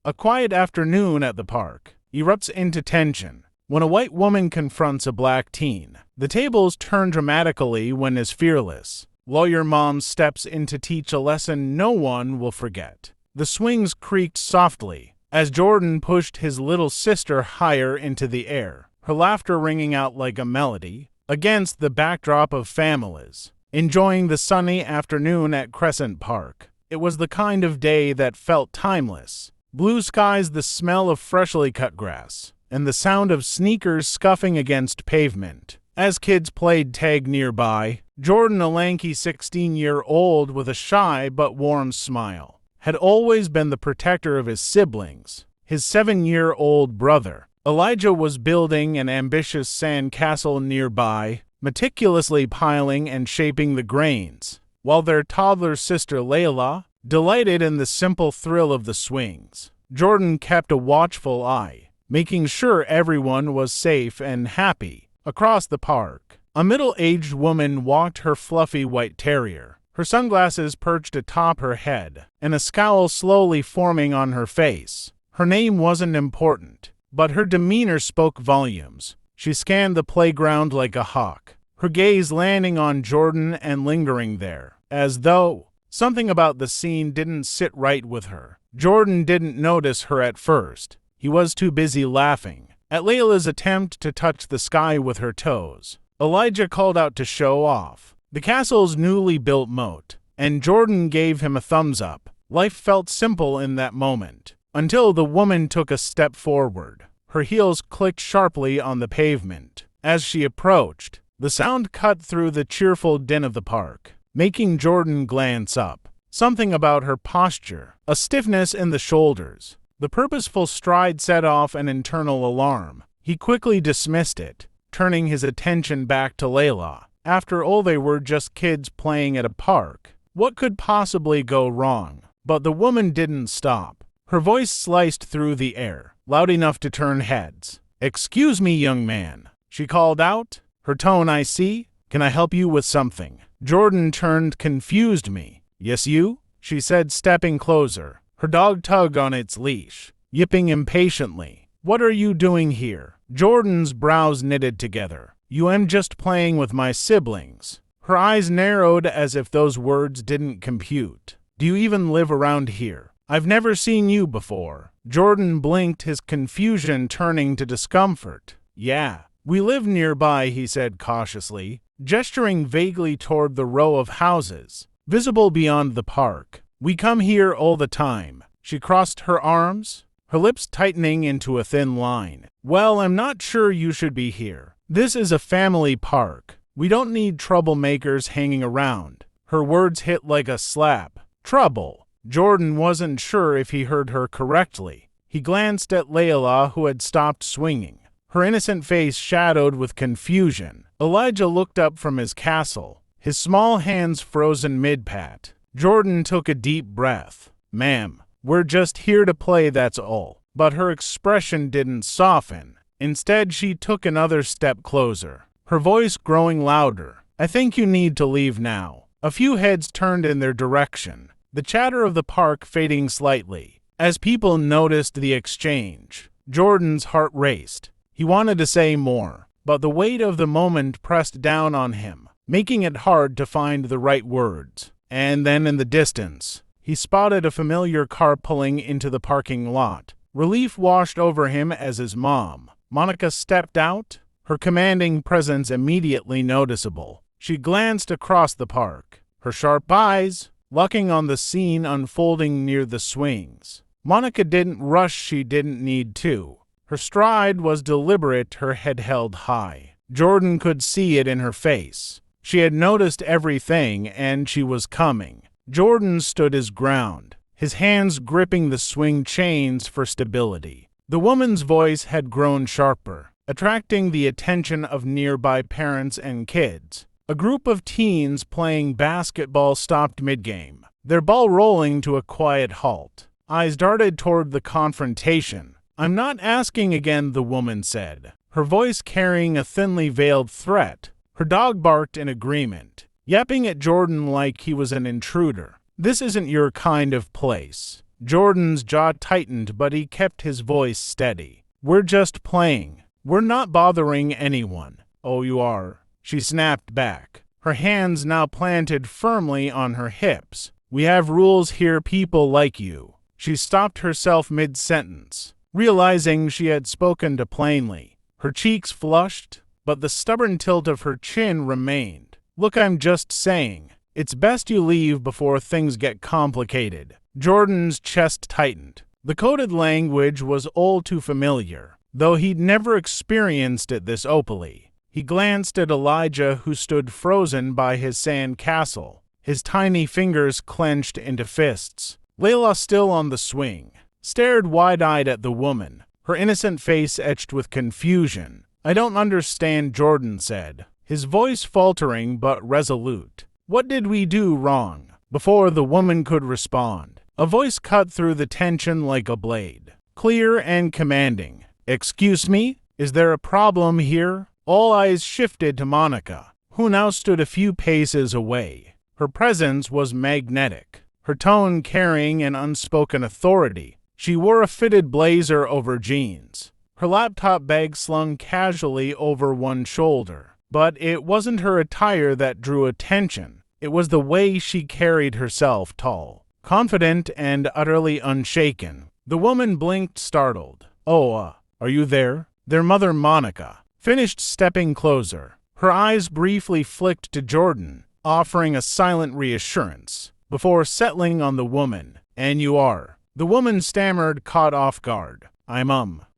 A quiet afternoon at the park erupts into tension when a white woman confronts a black teen. The tables turn dramatically when his fearless lawyer mom steps in to teach a lesson no one will forget. The swings creaked softly as Jordan pushed his little sister higher into the air, her laughter ringing out like a melody against the backdrop of families enjoying the sunny afternoon at Crescent Park. It was the kind of day that felt timeless. Blue skies, the smell of freshly cut grass, and the sound of sneakers scuffing against pavement. As kids played tag nearby, Jordan, a lanky 16-year-old with a shy but warm smile, had always been the protector of his siblings. His 7-year-old brother, Elijah, was building an ambitious sand castle nearby, meticulously piling and shaping the grains, while their toddler sister Layla delighted in the simple thrill of the swings. Jordan kept a watchful eye, making sure everyone was safe and happy. Across the park, a middle-aged woman walked her fluffy white terrier, her sunglasses perched atop her head, and a scowl slowly forming on her face. Her name wasn't important, but her demeanor spoke volumes. She scanned the playground like a hawk, her gaze landing on Jordan and lingering there, as though something about the scene didn't sit right with her. Jordan didn't notice her at first. He was too busy laughing at Layla's attempt to touch the sky with her toes. Elijah called out to show off the castle's newly built moat, and Jordan gave him a thumbs up. Life felt simple in that moment, until the woman took a step forward. Her heels clicked sharply on the pavement. As she approached, the sound cut through the cheerful din of the park, making Jordan glance up. Something about her posture, a stiffness in the shoulders, the purposeful stride set off an internal alarm. He quickly dismissed it, turning his attention back to Layla. After all, they were just kids playing at a park. What could possibly go wrong? But the woman didn't stop. Her voice sliced through the air, loud enough to turn heads. "Excuse me, young man," she called out, her tone icy. "Can I help you with something?" Jordan turned, confused. "Me? Yes, you?" she said, stepping closer. Her dog tugged on its leash, yipping impatiently. "What are you doing here?" Jordan's brows knitted together. "I'm just playing with my siblings." Her eyes narrowed as if those words didn't compute. "Do you even live around here? I've never seen you before." Jordan blinked, his confusion turning to discomfort. "Yeah, we live nearby," he said cautiously, gesturing vaguely toward the row of houses visible beyond the park. "We come here all the time." She crossed her arms, her lips tightening into a thin line. "Well, I'm not sure you should be here. This is a family park. We don't need troublemakers hanging around." Her words hit like a slap. Trouble. Jordan wasn't sure if he heard her correctly. He glanced at Layla, who had stopped swinging, her innocent face shadowed with confusion. Elijah looked up from his castle, his small hands frozen mid-pat. Jordan took a deep breath. "Ma'am, we're just here to play, that's all." But her expression didn't soften. Instead, she took another step closer, her voice growing louder. "I think you need to leave now." A few heads turned in their direction, the chatter of the park fading slightly. As people noticed the exchange, Jordan's heart raced. He wanted to say more, but the weight of the moment pressed down on him, making it hard to find the right words. And then in the distance, he spotted a familiar car pulling into the parking lot. Relief washed over him as his mom, Monica, stepped out, her commanding presence immediately noticeable. She glanced across the park, her sharp eyes locking on the scene unfolding near the swings. Monica didn't rush, she didn't need to. Her stride was deliberate, her head held high. Jordan could see it in her face. She had noticed everything, and she was coming. Jordan stood his ground, his hands gripping the swing chains for stability. The woman's voice had grown sharper, attracting the attention of nearby parents and kids. A group of teens playing basketball stopped mid-game, their ball rolling to a quiet halt. Eyes darted toward the confrontation. "I'm not asking again," the woman said, her voice carrying a thinly veiled threat. Her dog barked in agreement, yapping at Jordan like he was an intruder. "This isn't your kind of place." Jordan's jaw tightened, but he kept his voice steady. "We're just playing. We're not bothering anyone." "Oh, you are," she snapped back, her hands now planted firmly on her hips. "We have rules here, people like you." She stopped herself mid-sentence, realizing she had spoken too plainly. Her cheeks flushed, but the stubborn tilt of her chin remained. "Look, I'm just saying, it's best you leave before things get complicated." Jordan's chest tightened. The coded language was all too familiar, though he'd never experienced it this openly. He glanced at Elijah, who stood frozen by his sand castle, his tiny fingers clenched into fists. Layla, still on the swing, stared wide-eyed at the woman, her innocent face etched with confusion. "I don't understand," Jordan said, his voice faltering but resolute. "What did we do wrong?" Before the woman could respond, a voice cut through the tension like a blade, clear and commanding. "Excuse me? Is there a problem here?" All eyes shifted to Monica, who now stood a few paces away. Her presence was magnetic, her tone carrying an unspoken authority. She wore a fitted blazer over jeans, her laptop bag slung casually over one shoulder. But it wasn't her attire that drew attention. It was the way she carried herself, tall, confident, and utterly unshaken. The woman blinked, startled. "Oh, are you there?" Their mother, Monica, finished stepping closer. Her eyes briefly flicked to Jordan, offering a silent reassurance, before settling on the woman. "And you are?" The woman stammered, caught off guard. I'm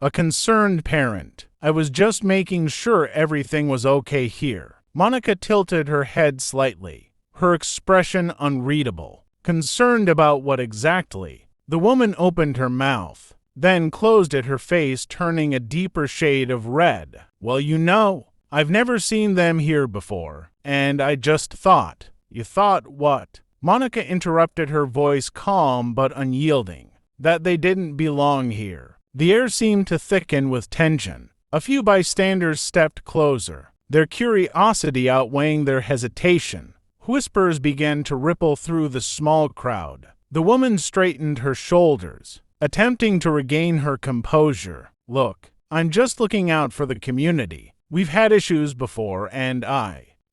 a concerned parent. I was just making sure everything was okay here." Monica tilted her head slightly, her expression unreadable. "Concerned about what exactly?" The woman opened her mouth, then closed it, her face turning a deeper shade of red. "Well, you know, I've never seen them here before, and I just thought." "You thought what?" Monica interrupted, her voice calm but unyielding. "That they didn't belong here." The air seemed to thicken with tension. A few bystanders stepped closer, their curiosity outweighing their hesitation. Whispers began to ripple through the small crowd. The woman straightened her shoulders, attempting to regain her composure. "Look, I'm just looking out for the community. We've had issues before, and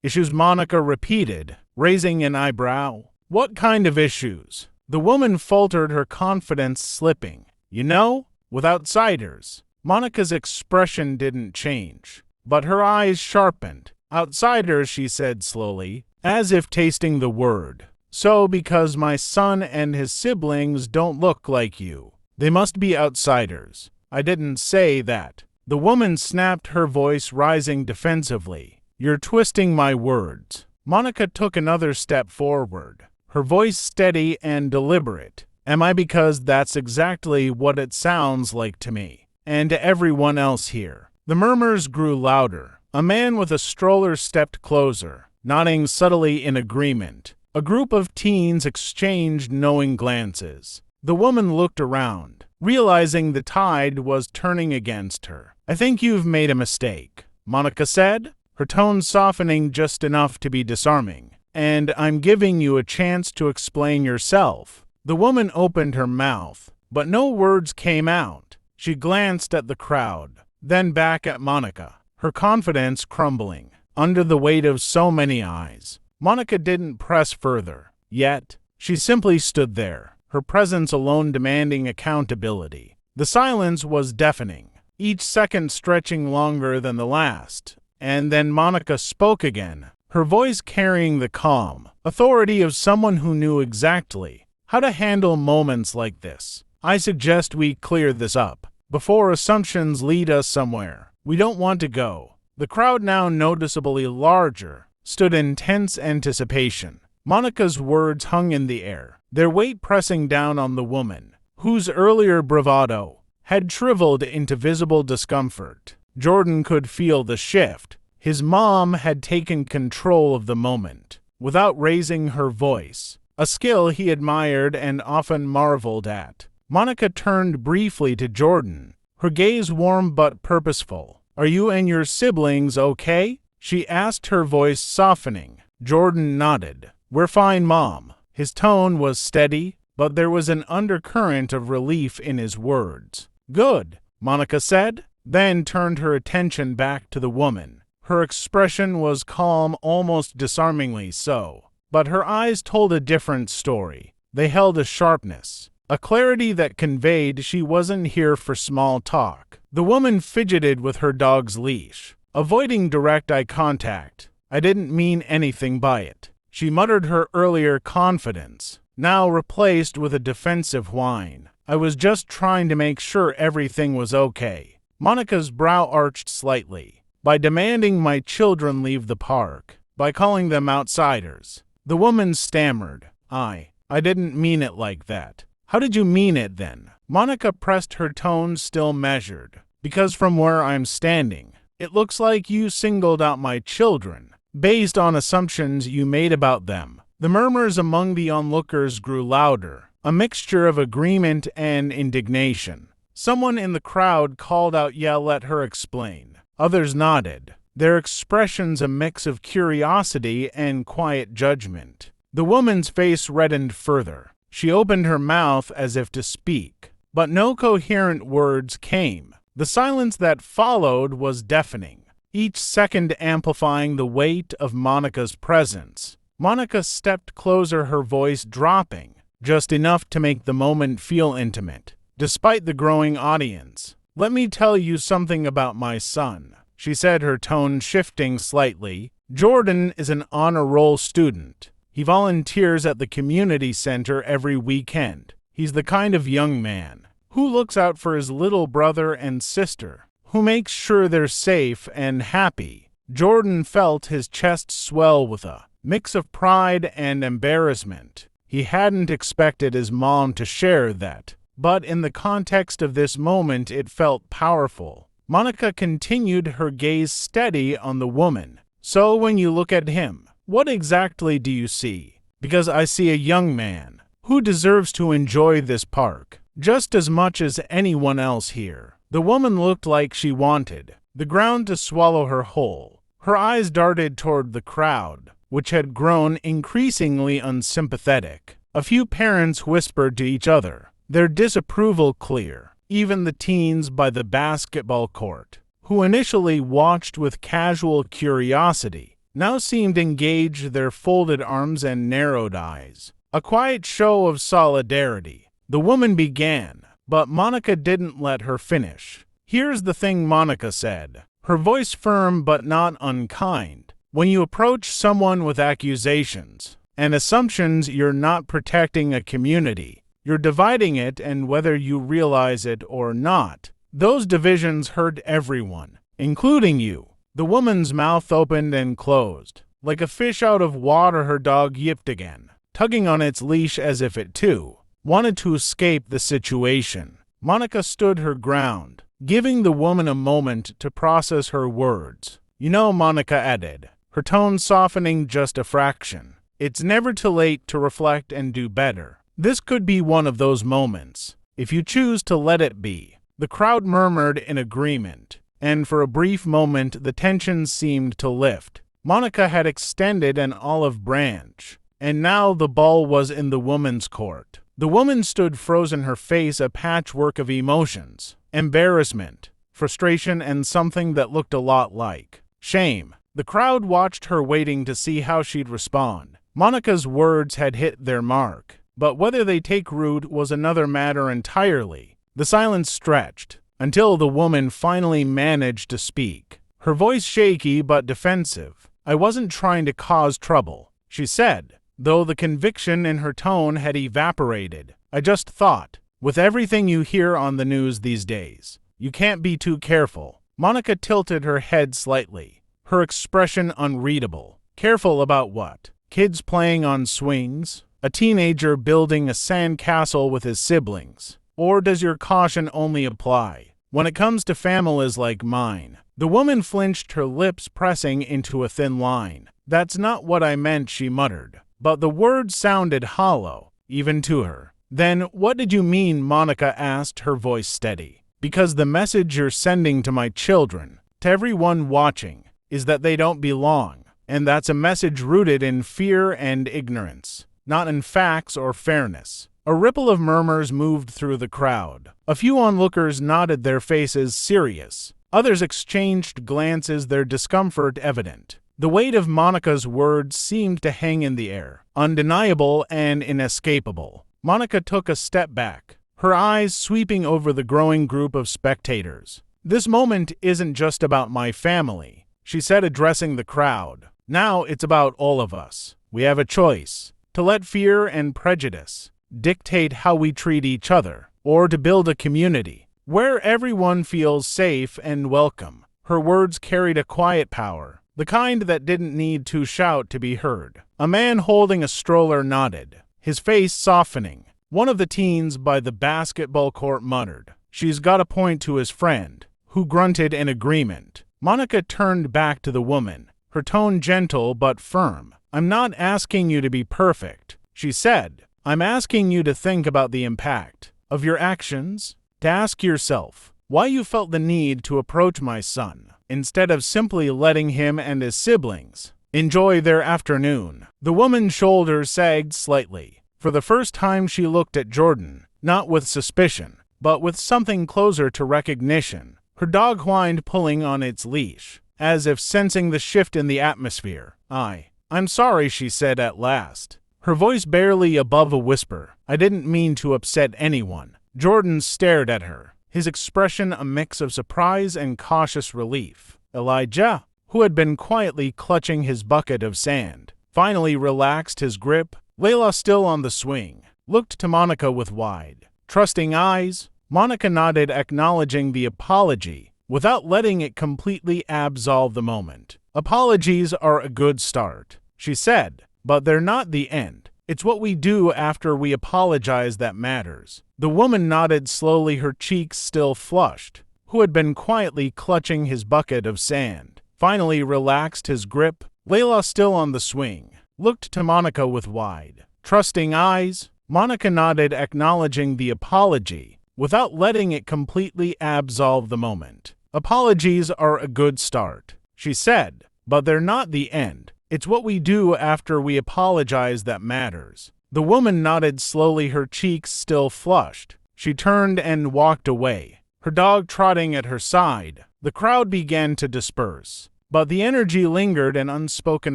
Issues?" Monica repeated, raising an eyebrow. "What kind of issues?" The woman faltered, her confidence slipping. "You know, with outsiders." Monica's expression didn't change, but her eyes sharpened. "Outsiders," she said slowly, as if tasting the word. "So because my son and his siblings don't look like you, they must be outsiders." "I didn't say that." The woman snapped, her voice rising defensively. "You're twisting my words." Monica took another step forward, her voice steady and deliberate. "Am I? Because that's exactly what it sounds like to me, and to everyone else here." The murmurs grew louder. A man with a stroller stepped closer, nodding subtly in agreement. A group of teens exchanged knowing glances. The woman looked around, realizing the tide was turning against her. "I think you've made a mistake," Monica said, her tone softening just enough to be disarming. "And I'm giving you a chance to explain yourself." The woman opened her mouth, but no words came out. She glanced at the crowd, then back at Monica, her confidence crumbling under the weight of so many eyes. Monica didn't press further, yet she simply stood there, her presence alone demanding accountability. The silence was deafening, each second stretching longer than the last, and then Monica spoke again, her voice carrying the calm authority of someone who knew exactly how to handle moments like this. "I suggest we clear this up before assumptions lead us somewhere we don't want to go." The crowd, now noticeably larger, stood in tense anticipation. Monica's words hung in the air, their weight pressing down on the woman, whose earlier bravado had shriveled into visible discomfort. Jordan could feel the shift. His mom had taken control of the moment, without raising her voice, a skill he admired and often marveled at. Monica turned briefly to Jordan, her gaze warm but purposeful. "Are you and your siblings okay?" she asked, her voice softening. Jordan nodded. "We're fine, Mom." His tone was steady, but there was an undercurrent of relief in his words. "Good," Monica said, then turned her attention back to the woman. Her expression was calm, almost disarmingly so, but her eyes told a different story. They held a sharpness, a clarity that conveyed she wasn't here for small talk. The woman fidgeted with her dog's leash, avoiding direct eye contact. "I didn't mean anything by it," she muttered, her earlier confidence now replaced with a defensive whine. "I was just trying to make sure everything was okay." Monica's brow arched slightly. "By demanding my children leave the park, by calling them outsiders." The woman stammered, I didn't mean it like that." "How did you mean it then?" Monica pressed, her tone still measured. "Because from where I'm standing, it looks like you singled out my children, based on assumptions you made about them." The murmurs among the onlookers grew louder, a mixture of agreement and indignation. Someone in the crowd called out, "Yeah, let her explain." Others nodded, their expressions a mix of curiosity and quiet judgment. The woman's face reddened further. She opened her mouth as if to speak, but no coherent words came. The silence that followed was deafening, each second amplifying the weight of Monica's presence. Monica stepped closer, her voice dropping, just enough to make the moment feel intimate. Despite the growing audience, "Let me tell you something about my son," she said, her tone shifting slightly. "Jordan is an honor roll student. He volunteers at the community center every weekend. He's the kind of young man who looks out for his little brother and sister, who makes sure they're safe and happy." Jordan felt his chest swell with a mix of pride and embarrassment. He hadn't expected his mom to share that, but in the context of this moment it felt powerful. Monica continued, her gaze steady on the woman. "So when you look at him, what exactly do you see?" "Because I see a young man who deserves to enjoy this park just as much as anyone else here." The woman looked like she wanted the ground to swallow her whole. Her eyes darted toward the crowd, which had grown increasingly unsympathetic. A few parents whispered to each other, their disapproval clear. Even the teens by the basketball court, who initially watched with casual curiosity, now seemed engaged, their folded arms and narrowed eyes. A quiet show of solidarity. The woman began, but Monica didn't let her finish. "Here's the thing," Monica said, her voice firm but not unkind. "When you approach someone with accusations and assumptions, you're not protecting a community. You're dividing it, and whether you realize it or not, those divisions hurt everyone, including you." The woman's mouth opened and closed. Like a fish out of water, her dog yipped again, tugging on its leash as if it, too, wanted to escape the situation. Monica stood her ground, giving the woman a moment to process her words. "You know," Monica added, her tone softening just a fraction, "it's never too late to reflect and do better. This could be one of those moments, if you choose to let it be." The crowd murmured in agreement, and for a brief moment the tension seemed to lift. Monica had extended an olive branch, and now the ball was in the woman's court. The woman stood frozen, her face a patchwork of emotions: embarrassment, frustration, and something that looked a lot like shame. The crowd watched her, waiting to see how she'd respond. Monica's words had hit their mark, but whether they take root was another matter entirely. The silence stretched until the woman finally managed to speak, her voice shaky but defensive. "I wasn't trying to cause trouble," she said, though the conviction in her tone had evaporated. "I just thought, with everything you hear on the news these days, you can't be too careful." Monica tilted her head slightly, her expression unreadable. "Careful about what? Kids playing on swings? A teenager building a sandcastle with his siblings? Or does your caution only apply when it comes to families like mine?" The woman flinched, her lips pressing into a thin line. "That's not what I meant," she muttered, but the words sounded hollow, even to her. "Then what did you mean?" Monica asked, her voice steady. "Because the message you're sending to my children, to everyone watching, is that they don't belong. And that's a message rooted in fear and ignorance, not in facts or fairness." A ripple of murmurs moved through the crowd. A few onlookers nodded, their faces serious. Others exchanged glances, their discomfort evident. The weight of Monica's words seemed to hang in the air, undeniable and inescapable. Monica took a step back, her eyes sweeping over the growing group of spectators. "This moment isn't just about my family," she said, addressing the crowd. "Now it's about all of us. We have a choice: to let fear and prejudice dictate how we treat each other, or to build a community where everyone feels safe and welcome." Her words carried a quiet power, the kind that didn't need to shout to be heard. A man holding a stroller nodded, his face softening. One of the teens by the basketball court muttered, "She's got a point," to his friend, who grunted in agreement. Monica turned back to the woman, her tone gentle but firm. "I'm not asking you to be perfect," she said. "I'm asking you to think about the impact of your actions, to ask yourself why you felt the need to approach my son, instead of simply letting him and his siblings enjoy their afternoon." The woman's shoulders sagged slightly. For the first time she looked at Jordan, not with suspicion, but with something closer to recognition. Her dog whined, pulling on its leash, as if sensing the shift in the atmosphere. I'm sorry," she said at last, her voice barely above a whisper. "I didn't mean to upset anyone." Jordan stared at her, his expression a mix of surprise and cautious relief. Elijah, who had been quietly clutching his bucket of sand, finally relaxed his grip. Layla, still on the swing, looked to Monica with wide, trusting eyes. Monica nodded, acknowledging the apology, without letting it completely absolve the moment. "Apologies are a good start," she said, "but they're not the end. It's what we do after we apologize that matters." The woman nodded slowly, her cheeks still flushed, who had been quietly clutching his bucket of sand, finally relaxed his grip. Layla, still on the swing, looked to Monica with wide, trusting eyes. Monica nodded, acknowledging the apology, without letting it completely absolve the moment. "Apologies are a good start," she said, "but they're not the end. It's what we do after we apologize that matters." The woman nodded slowly, her cheeks still flushed. She turned and walked away, her dog trotting at her side. The crowd began to disperse, but the energy lingered, an unspoken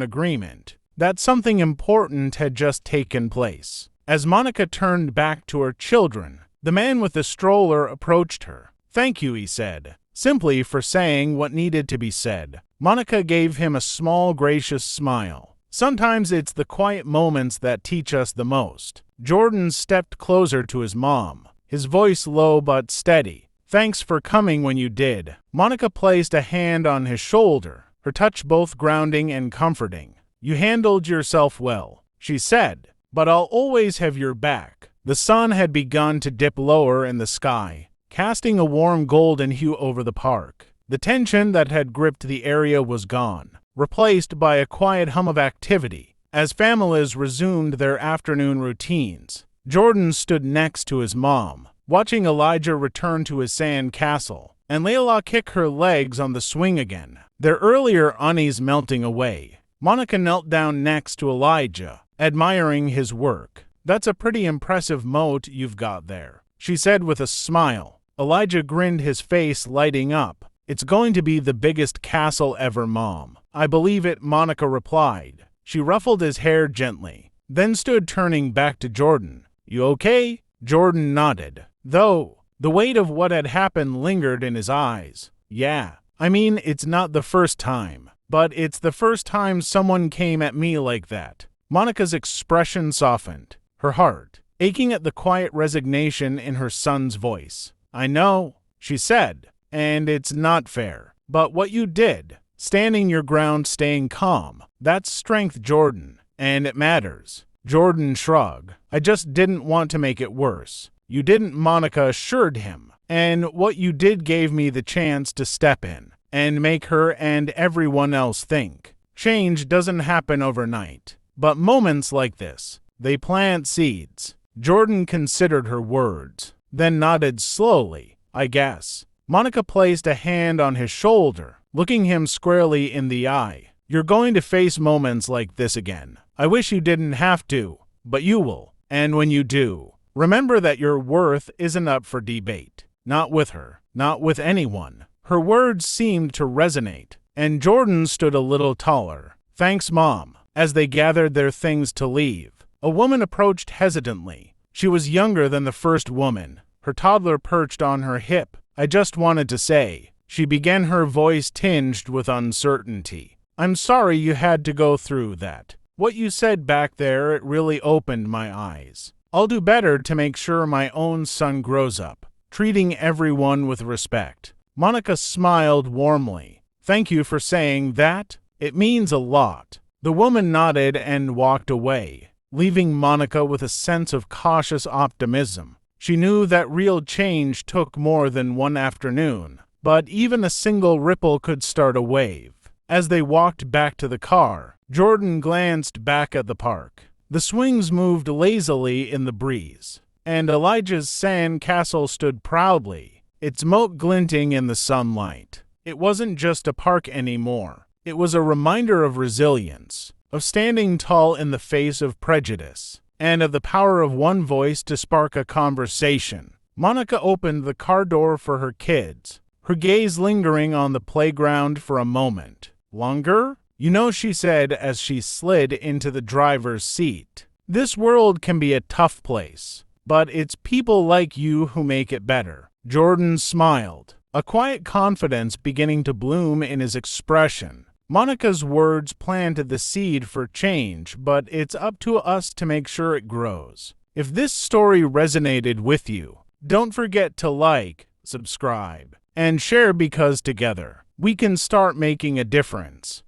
agreement that something important had just taken place. As Monica turned back to her children, the man with the stroller approached her. "Thank you," he said, simply for saying what needed to be said. Monica gave him a small, gracious smile. Sometimes it's the quiet moments that teach us the most. Jordan stepped closer to his mom, his voice low but steady. "Thanks for coming when you did." Monica placed a hand on his shoulder, her touch both grounding and comforting. "You handled yourself well," she said, "but I'll always have your back." The sun had begun to dip lower in the sky, casting a warm golden hue over the park. The tension that had gripped the area was gone, replaced by a quiet hum of activity. As families resumed their afternoon routines, Jordan stood next to his mom, watching Elijah return to his sand castle, and Layla kick her legs on the swing again, their earlier unease melting away. Monica knelt down next to Elijah, admiring his work. "That's a pretty impressive moat you've got there," she said with a smile. Elijah grinned, his face lighting up. "It's going to be the biggest castle ever, Mom." "I believe it," Monica replied. She ruffled his hair gently, then stood turning back to Jordan. "You okay?" Jordan nodded, though the weight of what had happened lingered in his eyes. "Yeah. I mean, it's not the first time, but it's the first time someone came at me like that." Monica's expression softened, her heart aching at the quiet resignation in her son's voice. "I know," she said, "and it's not fair. But what you did, standing your ground, staying calm, that's strength, Jordan, and it matters." Jordan shrugged. "I just didn't want to make it worse." "You didn't," Monica assured him, "and what you did gave me the chance to step in and make her and everyone else think. Change doesn't happen overnight, but moments like this, they plant seeds." Jordan considered her words, then nodded slowly. "I guess." Monica placed a hand on his shoulder, looking him squarely in the eye. "You're going to face moments like this again. I wish you didn't have to, but you will. And when you do, Remember that your worth isn't up for debate. Not with her. Not with anyone. Her words seemed to resonate, and Jordan stood a little taller. Thanks, Mom. As they gathered their things to leave, a woman approached hesitantly. She was younger than the first woman, her toddler perched on her hip. I just wanted to say, she began, her voice tinged with uncertainty. I'm sorry you had to go through that. What you said back there, it really opened my eyes. I'll do better to make sure my own son grows up, treating everyone with respect. Monica smiled warmly. Thank you for saying that. It means a lot. The woman nodded and walked away, leaving Monica with a sense of cautious optimism. She knew that real change took more than one afternoon, but even a single ripple could start a wave. As they walked back to the car, Jordan glanced back at the park. The swings moved lazily in the breeze, and Elijah's sand castle stood proudly, its moat glinting in the sunlight. It wasn't just a park anymore. It was a reminder of resilience, of standing tall in the face of prejudice, and of the power of one voice to spark a conversation. Monica opened the car door for her kids, her gaze lingering on the playground for a moment. Longer? You know, she said as she slid into the driver's seat. This world can be a tough place, but it's people like you who make it better. Jordan smiled, a quiet confidence beginning to bloom in his expression. Monica's words planted the seed for change, but it's up to us to make sure it grows. If this story resonated with you, don't forget to like, subscribe, and share, because together we can start making a difference.